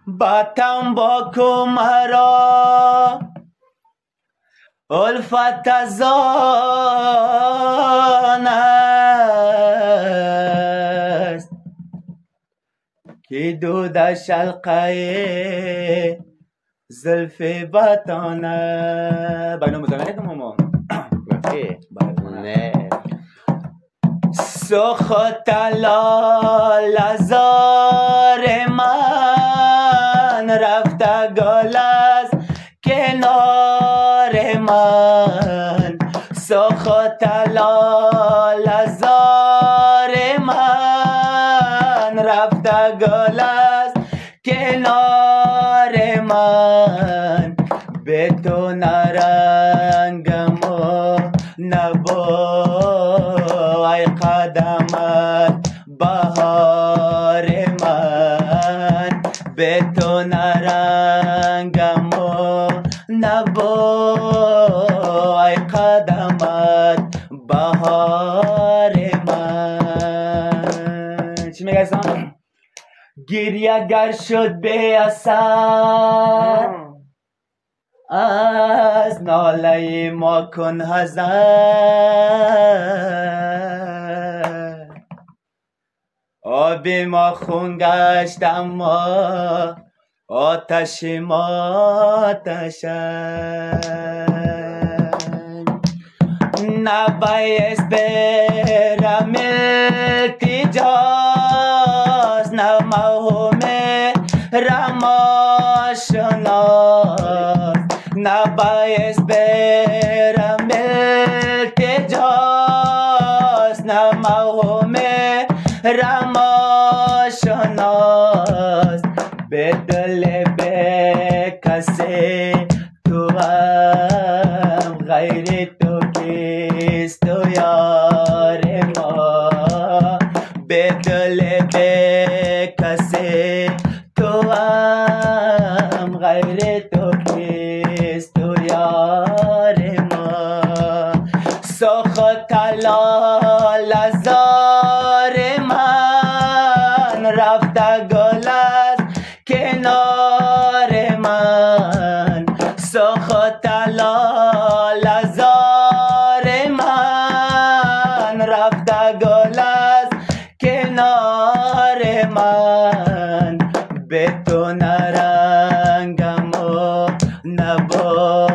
با تنباکو مرا الفت از آن است که دودش حلقه زلف بطانه بینو مزانه ماما نه سخت لال زار من رفته گل از کنار من سخت لال زار من رفته گل از کنار من به تو نرنگم و نبا ای قدمت بهار من به تو نرنگم و نبا ای قدمت بهار من. چی میگه اصلا؟ گریه گر شد به اثر از ناله ما کن حذر آب ما خون گشت اما آتش ما آتشن نبایست برم التجاز نمهم رماشناس نبایست برم التجاز نمهم رماشناس به دل به کسی تو هم غیر تو کیست و یار ما به دل به کسی تو هم غیر تو کیست و یار ما سخت لال زار من رفته گل از کنار من سخت لال زار من رفته گل از کنار من به تو نرنگم و نبا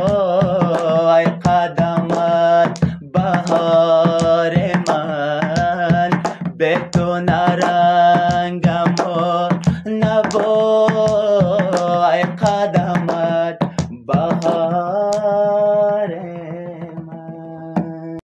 ای قدمت بهار من به تو نرنگم و نبا ای قدمت بهار